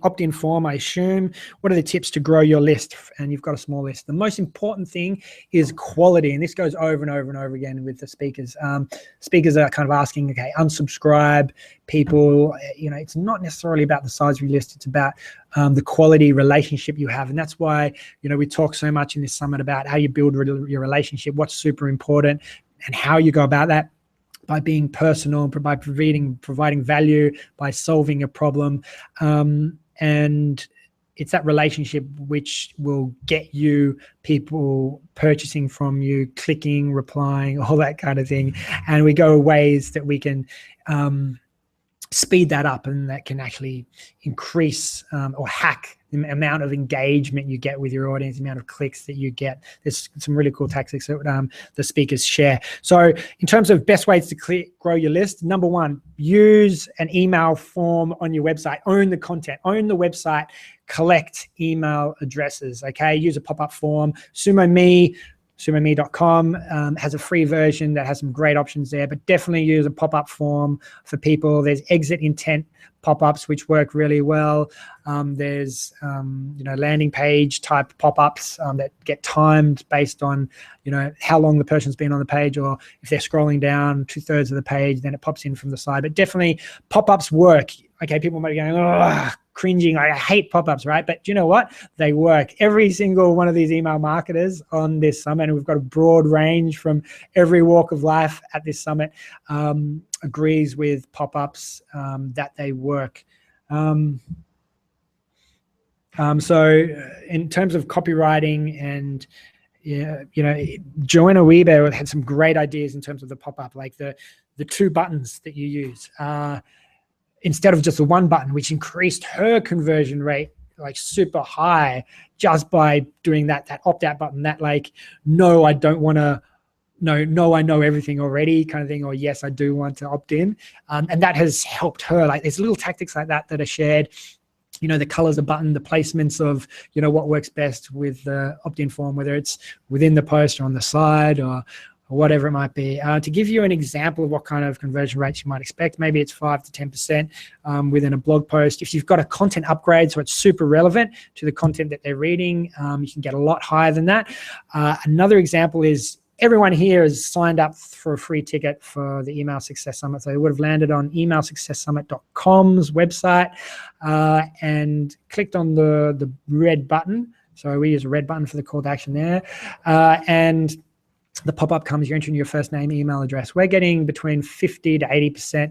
S1: opt-in form, I assume. What are the tips to grow your list? And you've got a small list. The most important thing is quality, and this goes over and over and over again with the speakers. Speakers are kind of asking, okay, unsubscribe people. It's not necessarily about the size of your list. It's about the quality relationship you have, and that's why we talk so much in this summit about how you build your relationship, what's super important, and how you go about that. By being personal, by providing value, by solving a problem. And it's that relationship which will get you people purchasing from you, clicking, replying, all that kind of thing. And we go ways that we can speed that up, and that can actually increase or hack the amount of engagement you get with your audience, the amount of clicks that you get. There's some really cool tactics that the speakers share. So in terms of best ways to grow your list, number one, use an email form on your website. Own the content, own the website, collect email addresses, okay? Use a pop-up form. SumoMe.com has a free version that has some great options there, but definitely use a pop-up form for people. There's exit intent pop-ups which work really well. There's landing page type pop-ups that get timed based on how long the person's been on the page, or if they're scrolling down 2/3 of the page, then it pops in from the side. But definitely pop-ups work. Okay, people might be going, oh, cringing, I hate pop-ups, right? But you know what? They work. Every single one of these email marketers on this summit, and we've got a broad range from every walk of life at this summit, agrees with pop-ups that they work. So in terms of copywriting and Joanna Weber had some great ideas in terms of the pop-up, like the 2 buttons that you use. Instead of just the 1 button, which increased her conversion rate like super high just by doing that opt-out button, that like, no, I don't want to, no, I know everything already kind of thing, or yes, I do want to opt in. And that has helped her. Like there's little tactics like that that are shared. The colors of button, the placements of, what works best with the opt-in form, whether it's within the post or on the side or whatever it might be. To give you an example of what kind of conversion rates you might expect, maybe it's 5 to 10% within a blog post. If you've got a content upgrade, so it's super relevant to the content that they're reading, you can get a lot higher than that. Another example is everyone here has signed up for a free ticket for the Email Success Summit. So they would have landed on emailsuccesssummit.com's website and clicked on the red button. So we use a red button for the call to action there. And the pop-up comes, you're entering your first name, email address. We're getting between 50 to 80%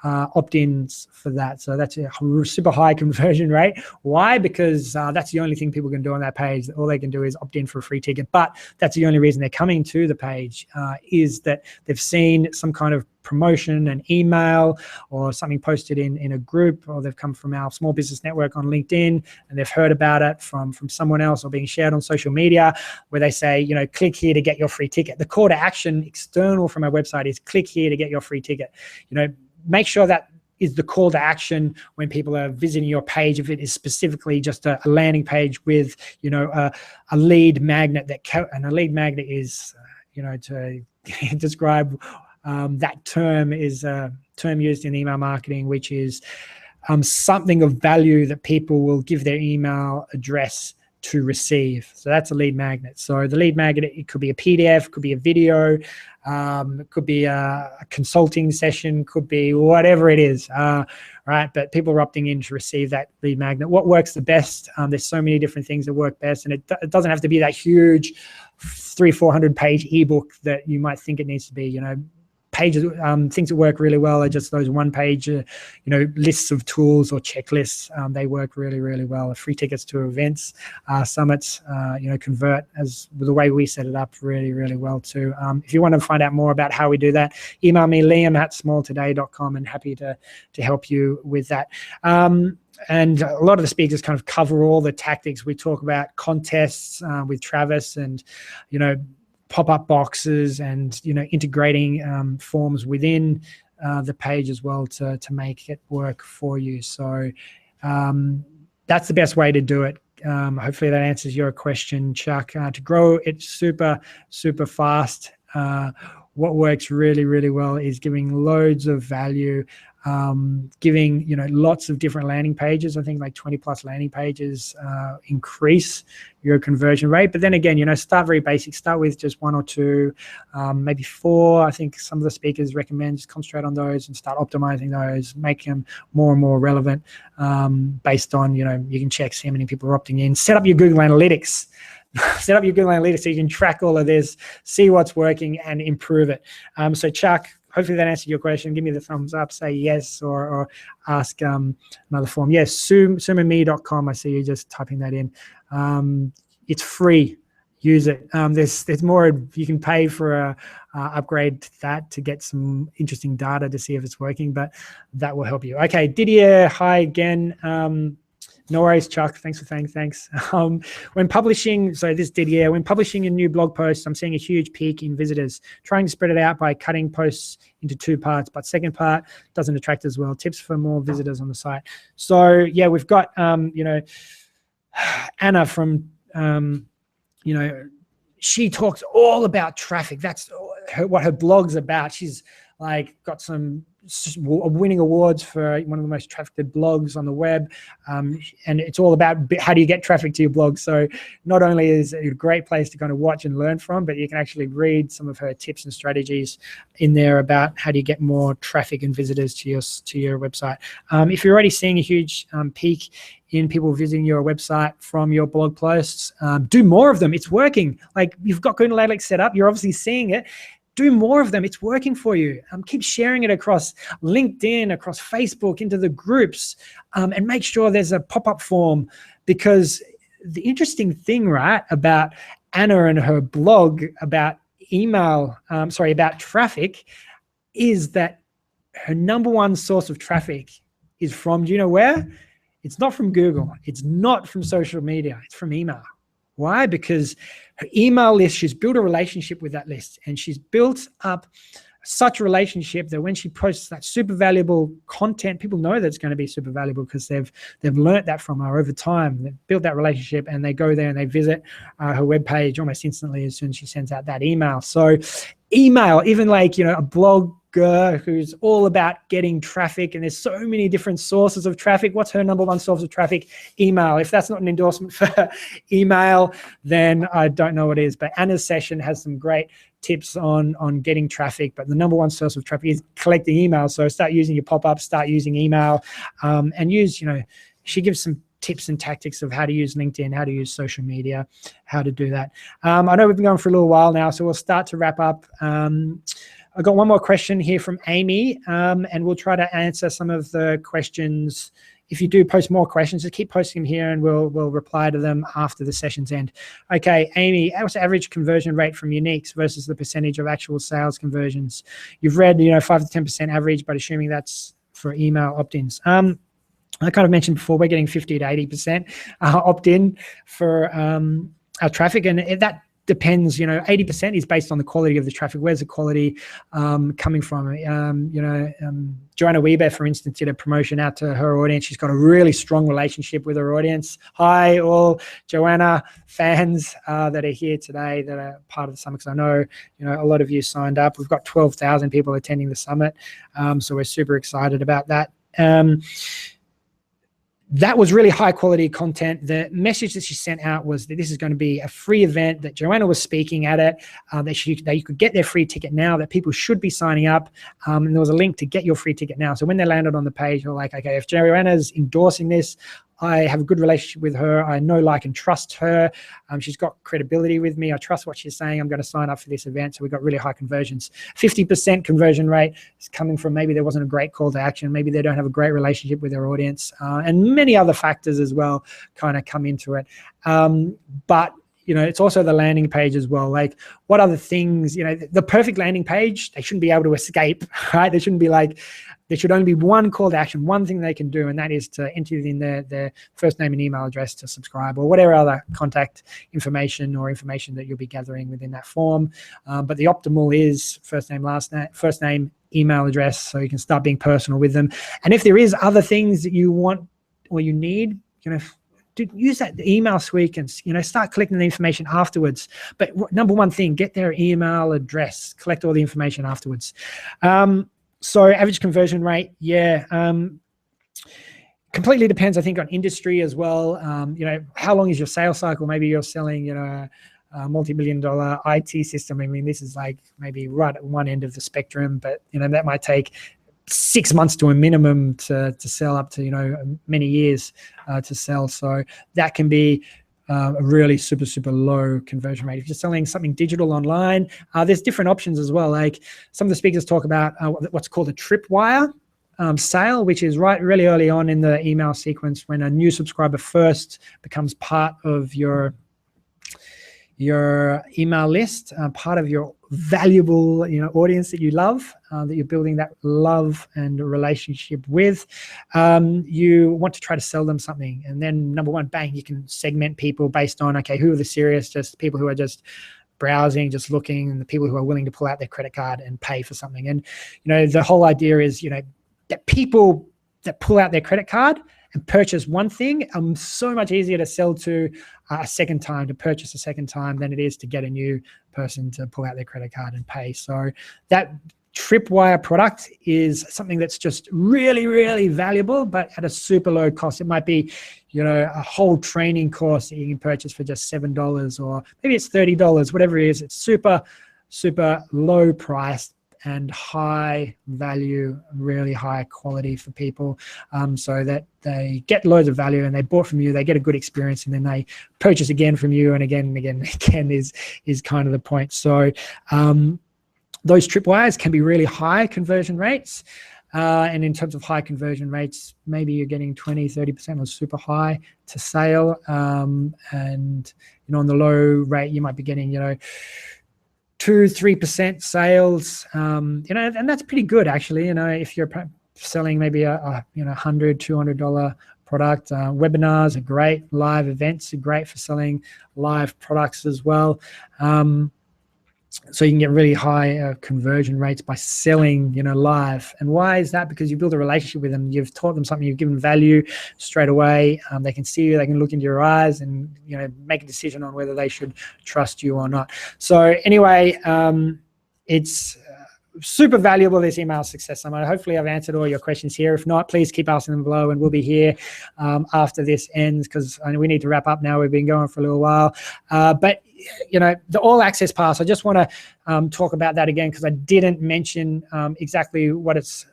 S1: opt-ins for that. So that's a super high conversion rate. Why? Because that's the only thing people can do on that page. All they can do is opt in for a free ticket. But that's the only reason they're coming to the page is that they've seen some kind of promotion, an email, or something posted in a group, or they've come from our small business network on LinkedIn and they've heard about it from someone else, or being shared on social media, where they say, click here to get your free ticket. The call to action external from our website is click here to get your free ticket. Make sure that is the call to action when people are visiting your page. If it is specifically just a landing page with, a lead magnet and a lead magnet is, to describe that term is a term used in email marketing, which is something of value that people will give their email address to receive. So that's a lead magnet. So the lead magnet, it could be a PDF, could be a video, it could be a consulting session, could be whatever it is, right? But people are opting in to receive that lead magnet. What works the best? There's so many different things that work best, and it doesn't have to be that huge 300-400 page ebook that you might think it needs to be. Pages, things that work really well are just those one page, lists of tools or checklists. They work really, really well. Free tickets to events, summits, convert as the way we set it up really, really well too. If you want to find out more about how we do that, email me, liam@smalltoday.com, and happy to help you with that. And a lot of the speakers kind of cover all the tactics. We talk about contests with Travis and, pop-up boxes and, integrating forms within the page as well to make it work for you. So that's the best way to do it. Hopefully that answers your question, Chuck. To grow it super, super fast, what works really, really well is giving loads of value, giving lots of different landing pages. I think like 20+ landing pages increase your conversion rate. But then again, start very basic. Start with just 1 or 2, maybe 4. I think some of the speakers recommend just concentrate on those and start optimizing those, make them more and more relevant based on, you can check see how many people are opting in. Set up your Google Analytics. Set up your Google Analytics so you can track all of this, see what's working, and improve it. So Chuck, hopefully that answered your question. Give me the thumbs up, say yes, or ask another form. Yes, sumame.com. I see you just typing that in. It's free. Use it. There's more. You can pay for a upgrade to that to get some interesting data to see if it's working, but that will help you. Okay, Didier, hi again. No worries, Chuck. Thanks for saying thanks. When publishing a new blog post, I'm seeing a huge peak in visitors. Trying to spread it out by cutting posts into 2 parts, but second part doesn't attract as well. Tips for more visitors on the site. So yeah, we've got Anna from she talks all about traffic. That's what her blog's about. She's like got some winning awards for one of the most trafficked blogs on the web, and it's all about how do you get traffic to your blog. So not only is it a great place to kind of watch and learn from, but you can actually read some of her tips and strategies in there about how do you get more traffic and visitors to your website. If you're already seeing a huge peak in people visiting your website from your blog posts, do more of them. It's working. Like, you've got Google Analytics set up, you're obviously seeing it. Do more of them. It's working for you. Keep sharing it across LinkedIn, across Facebook, into the groups, and make sure there's a pop-up form, because the interesting thing, right, about Anna and her blog about about traffic is that her #1 source of traffic is from, do you know where? It's not from Google. It's not from social media. It's from email. Why? Because her email list, she's built a relationship with that list, and she's built up such a relationship that when she posts that super valuable content, people know that it's going to be super valuable because they've learnt that from her over time. They've built that relationship, and they go there and they visit her webpage almost instantly as soon as she sends out that email. So email, even like, a blogger who's all about getting traffic, and there's so many different sources of traffic. What's her #1 source of traffic? Email. If that's not an endorsement for email, then I don't know what is. But Anna's session has some great tips on getting traffic, but the #1 source of traffic is collecting email. So start using your pop-ups, start using email, and use, she gives some tips and tactics of how to use LinkedIn, how to use social media, how to do that. I know we've been going for a little while now, so we'll start to wrap up. I've got one more question here from Amy, and we'll try to answer some of the questions. If you do post more questions, just keep posting them here, and we'll reply to them after the session's end. Okay, Amy, what's the average conversion rate from uniques versus the percentage of actual sales conversions? You've read, 5 to 10% average, but assuming that's for email opt-ins. I kind of mentioned before, we're getting 50 to 80% opt-in for our traffic, and that depends, 80% is based on the quality of the traffic. Where's the quality coming from? Joanna Weber, for instance, did a promotion out to her audience. She's got a really strong relationship with her audience. Hi, all Joanna fans that are here today that are part of the summit, because I know, a lot of you signed up. We've got 12,000 people attending the summit, so we're super excited about that. That was really high quality content. The message that she sent out was that this is going to be a free event, that Joanna was speaking at it, that you could get their free ticket now, that people should be signing up. And there was a link to get your free ticket now. So when they landed on the page, they're like, okay, if Joanna's endorsing this, I have a good relationship with her. I know, like, and trust her. She's got credibility with me. I trust what she's saying. I'm going to sign up for this event. So we got really high conversions. 50% conversion rate is coming from maybe there wasn't a great call to action. Maybe they don't have a great relationship with their audience. And many other factors as well kind of come into it. But it's also the landing page as well. Like, what other things, the perfect landing page, they shouldn't be able to escape, right? They shouldn't be like, there should only be one call to action, one thing they can do, and that is to enter in their first name and email address to subscribe, or whatever other contact information or information that you'll be gathering within that form. But the optimal is first name, email address, so you can start being personal with them. And if there is other things that you want or you need, use that email suite and start collecting the information afterwards. But number one thing, get their email address, collect all the information afterwards. So average conversion rate, completely depends, I think, on industry as well. How long is your sales cycle? Maybe you're selling, a multi-million-dollar IT system. I mean, this is like maybe right at one end of the spectrum, but that might take 6 months to a minimum to sell, up to many years to sell. So that can be a really super, super low conversion rate. If you're selling something digital online, there's different options as well. Like, some of the speakers talk about what's called a tripwire sale, which is really early on in the email sequence, when a new subscriber first becomes part of your email list, part of your valuable audience that you love, that you're building that love and relationship with. You want to try to sell them something, and then number one, bang, you can segment people based on, okay, who are the serious, just people who are just browsing, just looking, and the people who are willing to pull out their credit card and pay for something. And the whole idea is that people that pull out their credit card and purchase one thing, so much easier to sell to a second time, to purchase a second time, than it is to get a new person to pull out their credit card and pay. So that tripwire product is something that's just really, really valuable, but at a super low cost. It might be, a whole training course that you can purchase for just $7, or maybe it's $30, whatever it is. It's super, super low priced and high value, really high quality for people, so that they get loads of value, and they bought from you, they get a good experience, and then they purchase again from you, and again and again and again is kind of the point. So those tripwires can be really high conversion rates. And in terms of high conversion rates, maybe you're getting 20-30% or super high to sale. And on the low rate, you might be getting 2-3% sales, and that's pretty good, actually. If you're selling maybe a $100-$200 product. Webinars are great. Live events are great for selling live products as well. So you can get really high conversion rates by selling, live. And why is that? Because you build a relationship with them. You've taught them something. You've given value straight away. They can see you. They can look into your eyes and, make a decision on whether they should trust you or not. So anyway, it's super valuable, this email success summit. Hopefully I've answered all your questions here. If not, please keep asking them below, and we'll be here after this ends, because we need to wrap up now. We've been going for a little while. But the all access pass, I just want to talk about that again, because I didn't mention exactly what's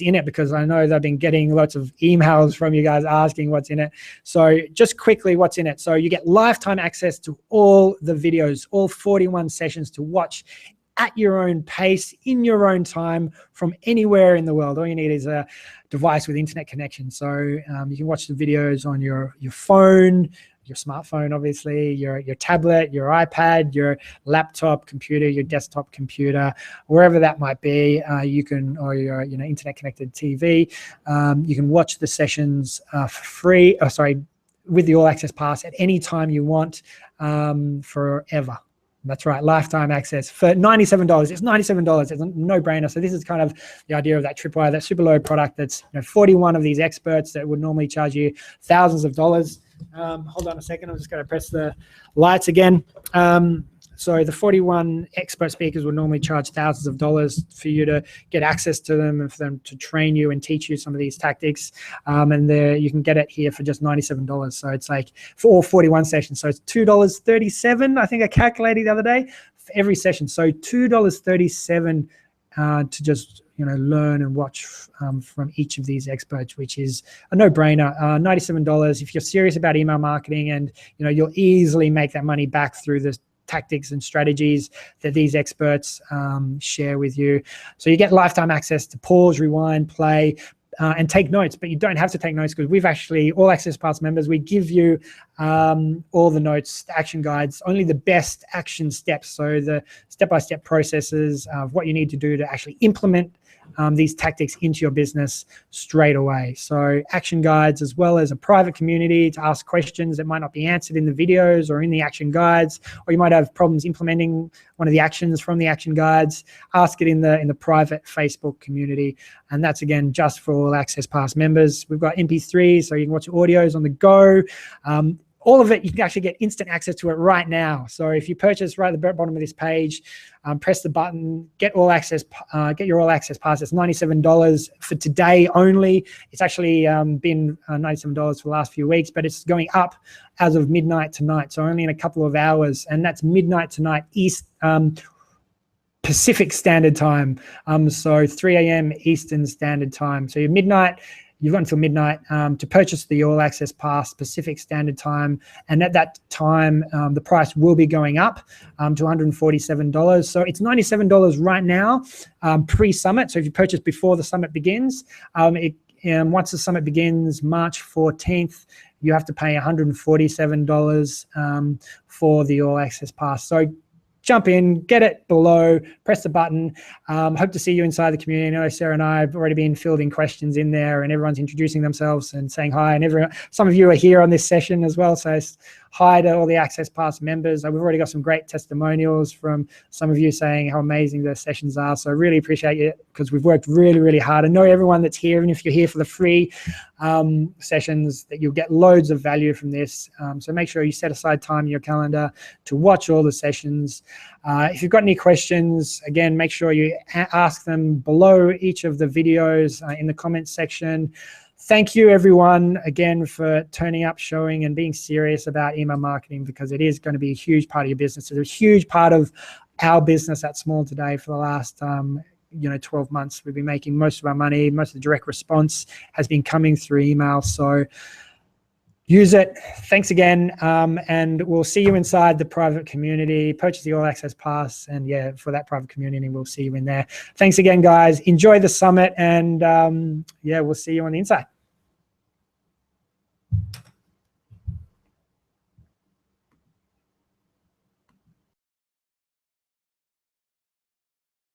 S1: in it, because I know they've been getting lots of emails from you guys asking what's in it. So just quickly, what's in it? So you get lifetime access to all the videos, all 41 sessions to watch at your own pace, in your own time, from anywhere in the world. All you need is a device with internet connection. So you can watch the videos on your phone, your smartphone, obviously, your tablet, your iPad, your laptop computer, your desktop computer, wherever that might be. You can, or your internet connected TV. You can watch the sessions for free. With the all access pass at any time you want, forever. That's right, lifetime access for $97. It's $97. It's a no-brainer. So this is kind of the idea of that tripwire, that super low product that's 41 of these experts that would normally charge you thousands of dollars. Hold on a second. I'm just going to press the lights again. So the 41 expert speakers would normally charge thousands of dollars for you to get access to them and for them to train you and teach you some of these tactics. And you can get it here for just $97. So it's like for all 41 sessions. So it's $2.37. I think I calculated the other day for every session. So $2.37 to just learn and watch from each of these experts, which is a no-brainer. $97. If you're serious about email marketing, and you'll easily make that money back through the tactics and strategies that these experts share with you. So you get lifetime access to pause, rewind, play, and take notes, but you don't have to take notes because we've actually, all Access Pass members, we give you all the notes, the action guides, only the best action steps. So the step-by-step processes of what you need to do to actually implement these tactics into your business straight away. So action guides, as well as a private community to ask questions that might not be answered in the videos or in the action guides, or you might have problems implementing one of the actions from the action guides. Ask it in the private Facebook community. And that's, again, just for all Access Pass members. We've got MP3s, so you can watch audios on the go. All of it, you can actually get instant access to it right now. So if you purchase right at the bottom of this page, press the button, get your all access pass. It's $97 for today only. It's actually been $97 for the last few weeks, but it's going up as of midnight tonight. So only in a couple of hours, and that's midnight tonight Pacific Standard Time. So 3 a.m. Eastern Standard Time. So you've got until midnight to purchase the All Access Pass Pacific Standard Time. And at that time, the price will be going up to $147. So it's $97 right now, pre-summit. So if you purchase before the summit begins, once the summit begins March 14th, you have to pay $147 for the All Access Pass. So jump in, get it below, press the button. Hope to see you inside the community. I know Sarah and I have already been fielding questions in there, and everyone's introducing themselves and saying hi. And some of you are here on this session as well. So hi to all the Access Pass members. We've already got some great testimonials from some of you saying how amazing the sessions are. So I really appreciate you, because we've worked really, really hard. I know everyone that's here, even if you're here for the free sessions, that you'll get loads of value from this. So make sure you set aside time in your calendar to watch all the sessions. If you've got any questions, again, make sure you ask them below each of the videos in the comments section. Thank you, everyone, again, for turning up, showing, and being serious about email marketing, because it is going to be a huge part of your business. It's a huge part of our business at Small Today for the last 12 months. We've been making most of our money. Most of the direct response has been coming through email. So use it. Thanks again. And we'll see you inside the private community. Purchase the All Access Pass. And yeah, for that private community, we'll see you in there. Thanks again, guys. Enjoy the summit. And yeah, we'll see you on the inside.